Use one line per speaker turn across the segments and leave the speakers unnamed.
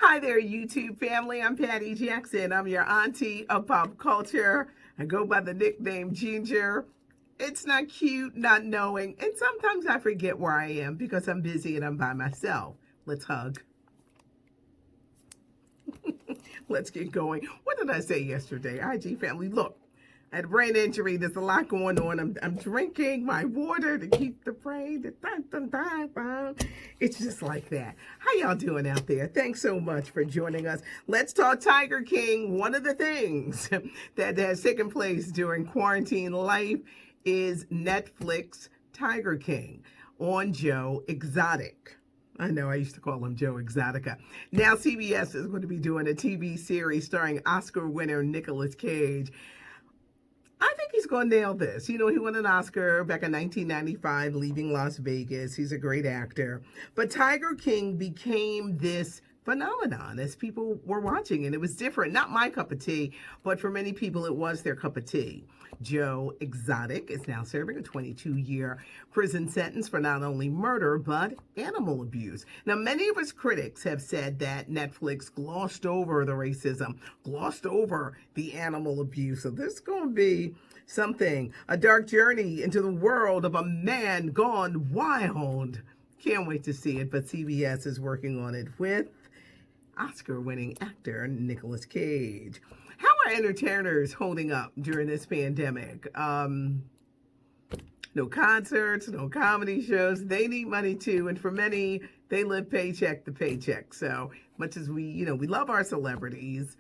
Hi there, YouTube family. I'm Patty Jackson. I'm your auntie of pop culture. I go by the nickname Ginger. It's not cute, not knowing, and sometimes I forget where I am because I'm busy and I'm by myself. Let's hug. Let's get going. What did I say yesterday? IG family, look, I had a brain injury. There's a lot going on. I'm drinking my water to keep the brain. It's just like that. How y'all doing out there? Thanks so much for joining us. Let's talk Tiger King. One of the things that has taken place during quarantine life is Netflix Tiger King on Joe Exotic. I know I used to call him Joe Exotica. Now CBS is going to be doing a TV series starring Oscar winner Nicolas Cage. I think he's going to nail this. You know, he won an Oscar back in 1995, Leaving Las Vegas. He's a great actor. But Tiger King became this phenomenon as people were watching, and it was different. Not my cup of tea, but for many people, it was their cup of tea. Joe Exotic is now serving a 22-year prison sentence for not only murder, but animal abuse. Now, many of his critics have said that Netflix glossed over the racism, glossed over the animal abuse. So this is going to be something, a dark journey into the world of a man gone wild. Can't wait to see it, but CBS is working on it with Oscar-winning actor Nicolas Cage. How are entertainers holding up during this pandemic? No concerts, no comedy shows. They need money too, and for many, they live paycheck to paycheck. So much as we love our celebrities,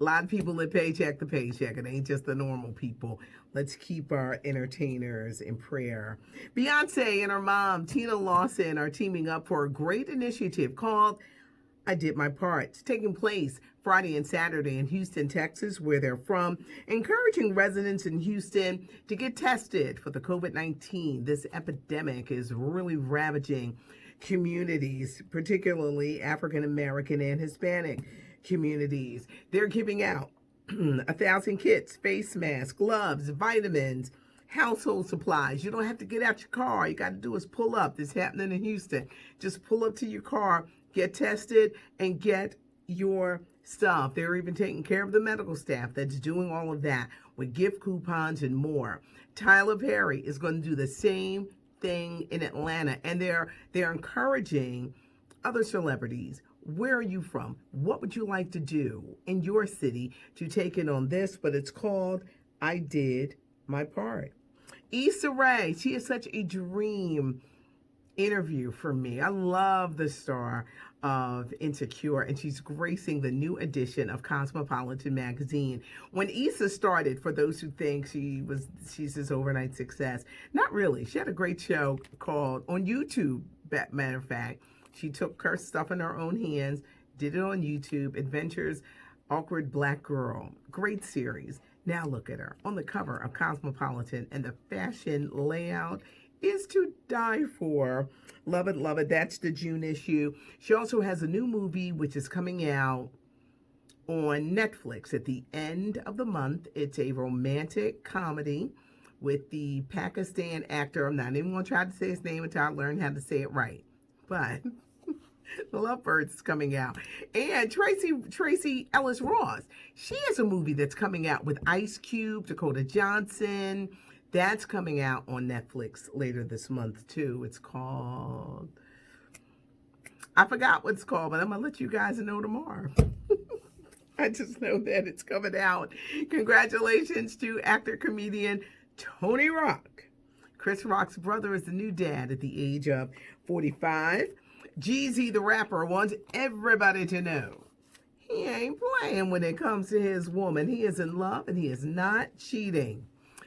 a lot of people live paycheck to paycheck. It ain't just the normal people. Let's keep our entertainers in prayer. Beyonce and her mom, Tina Lawson, are teaming up for a great initiative called I Did My Part. It's taking place Friday and Saturday in Houston, Texas, where they're from, encouraging residents in Houston to get tested for the COVID-19. This epidemic is really ravaging communities, particularly African American and Hispanic communities. They're giving out 1,000 kits, face masks, gloves, vitamins, household supplies. You don't have to get out your car. All you got to do is pull up. This is happening in Houston. Just pull up to your car, get tested, and get your stuff. They're even taking care of the medical staff that's doing all of that with gift coupons and more. Tyler Perry is going to do the same thing in Atlanta, and they're encouraging other celebrities. Where are you from? What would you like to do in your city to take it on this? But it's called I Did My Part. Issa Rae, she is such a dream interview for me. I love the star of Insecure, and she's gracing the new edition of Cosmopolitan magazine. When Issa started, for those who think she's this overnight success, not really. She had a great show called on YouTube. Matter of fact, she took her stuff in her own hands, did it on YouTube. Adventures, Awkward Black Girl, great series. Now look at her on the cover of Cosmopolitan, and the fashion layout is to die for. Love it, love it. That's the June issue. She also has a new movie which is coming out on Netflix at the end of the month. It's a romantic comedy with the Pakistan actor. I'm not even going to try to say his name until I learn how to say it right. But The Lovebirds is coming out. And Tracy Ellis Ross, she has a movie that's coming out with Ice Cube, Dakota Johnson. That's coming out on Netflix later this month, too. It's called, I forgot what it's called, but I'm going to let you guys know tomorrow. I just know that it's coming out. Congratulations to actor, comedian Tony Rock. Chris Rock's brother is the new dad at the age of 45. Jeezy, the rapper, wants everybody to know he ain't playing when it comes to his woman. He is in love and he is not cheating.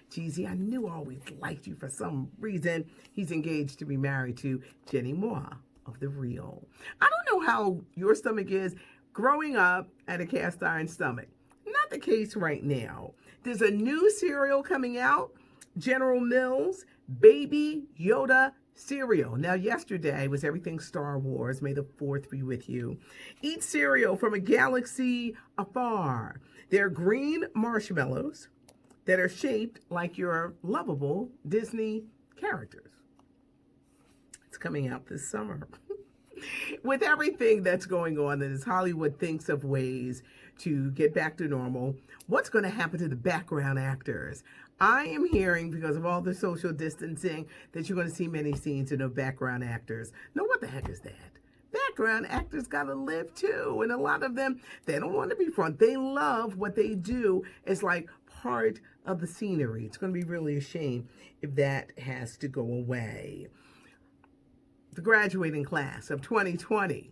Jeezy, I knew I always liked you for some reason. He's engaged to be married to Jenny Moore of The Real. I don't know how your stomach is growing up at a cast iron stomach. Not the case right now. There's a new cereal coming out, General Mills Baby Yoda cereal. Now, yesterday was everything Star Wars. May the 4th be with you. Eat cereal from a galaxy afar. They're green marshmallows that are shaped like your lovable Disney characters. It's coming out this summer. With everything that's going on, and as Hollywood thinks of ways to get back to normal, what's going to happen to the background actors? I am hearing, because of all the social distancing, that you're going to see many scenes of no background actors. Now, what the heck is that? Background actors got to live too. And a lot of them, they don't want to be front. They love what they do. It's like part of the scenery. It's going to be really a shame if that has to go away. The graduating class of 2020.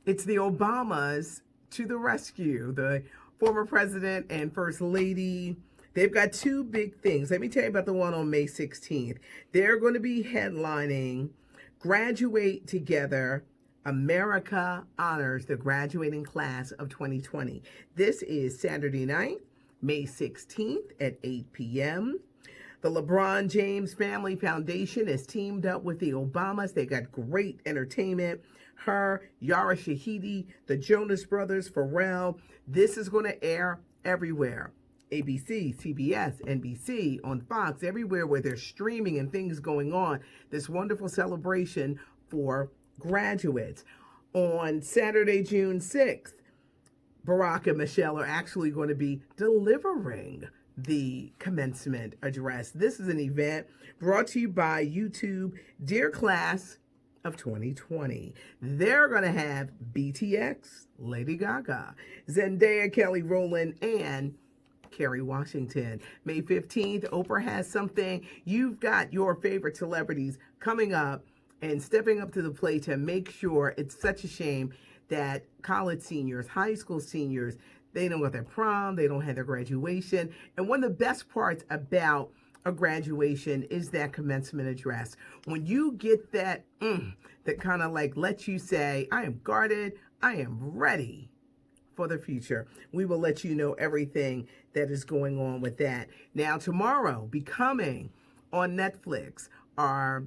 It's the Obamas to the rescue. The former president and first lady. They've got two big things. Let me tell you about the one on May 16th. They're going to be headlining Graduate Together. America honors the graduating class of 2020. This is Saturday night, May 16th at 8 p.m. The LeBron James Family Foundation has teamed up with the Obamas. They got great entertainment. Her, Yara Shahidi, the Jonas Brothers, Pharrell. This is going to air everywhere. ABC, CBS, NBC, on Fox, everywhere where there's streaming and things going on. This wonderful celebration for graduates. On Saturday, June 6th, Barack and Michelle are actually going to be delivering the commencement address. This is an event brought to you by YouTube. Dear Class of 2020. They're going to have BTX, Lady Gaga, Zendaya, Kelly Rowland, and Kerry Washington. May 15th, Oprah has something. You've got your favorite celebrities coming up and stepping up to the plate to make sure. It's such a shame that college seniors, high school seniors, they don't go to their prom, they don't have their graduation. And one of the best parts about a graduation is that commencement address. When you get that, that kind of like lets you say, I am guarded, I am ready for the future. We will let you know everything that is going on with that. Now, tomorrow, becoming on Netflix, are,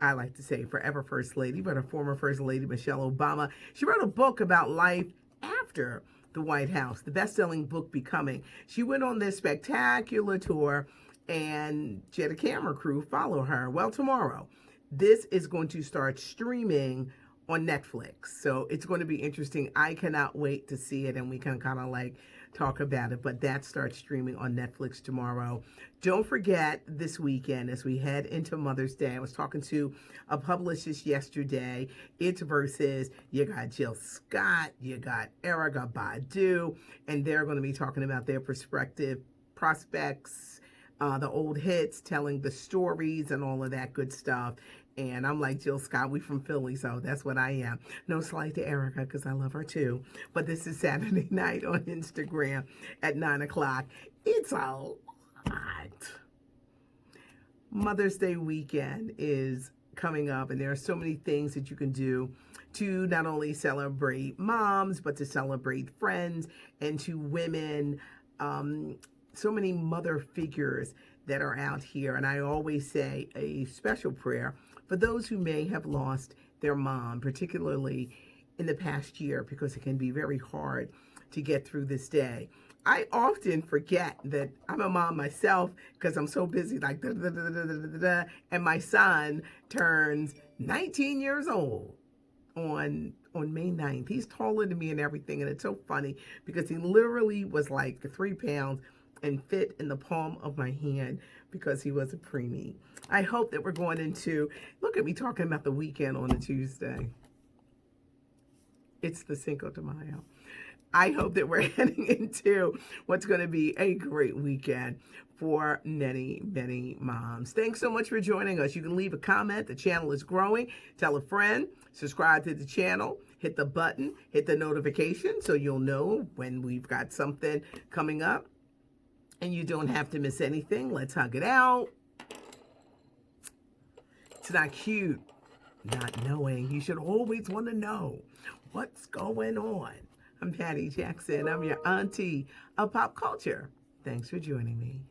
I like to say, forever First Lady, but a former First Lady, Michelle Obama. She wrote a book about life after the White House, the best-selling book, Becoming. She went on this spectacular tour, and she had a camera crew follow her. Well, tomorrow, this is going to start streaming on Netflix. So it's going to be interesting. I cannot wait to see it, and we can kind of like talk about it. But that starts streaming on Netflix tomorrow. Don't forget this weekend as we head into Mother's Day. I was talking to a publicist yesterday. It's versus, you got Jill Scott, you got Erykah Badu, and they're going to be talking about their prospects, the old hits, telling the stories and all of that good stuff. And I'm like Jill Scott, we from Philly, so that's what I am. No slight to Erykah, because I love her too. But this is Saturday night on Instagram at 9 o'clock. It's a lot. Mother's Day weekend is coming up, and there are so many things that you can do to not only celebrate moms, but to celebrate friends and to women. So many mother figures that are out here. And I always say a special prayer for those who may have lost their mom, particularly in the past year, because it can be very hard to get through this day. I often forget that I'm a mom myself because I'm so busy, like, and my son turns 19 years old on May 9th. He's taller than me and everything, and it's so funny because he literally was like 3 pounds and fit in the palm of my hand because he was a preemie. I hope that we're going into, look at me talking about the weekend on a Tuesday. It's the Cinco de Mayo. I hope that we're heading into what's going to be a great weekend for many, many moms. Thanks so much for joining us. You can leave a comment. The channel is growing. Tell a friend. Subscribe to the channel. Hit the button. Hit the notification so you'll know when we've got something coming up. And you don't have to miss anything. Let's hug it out. It's not cute not knowing. You should always want to know what's going on. I'm Patty Jackson. I'm your auntie of pop culture. Thanks for joining me.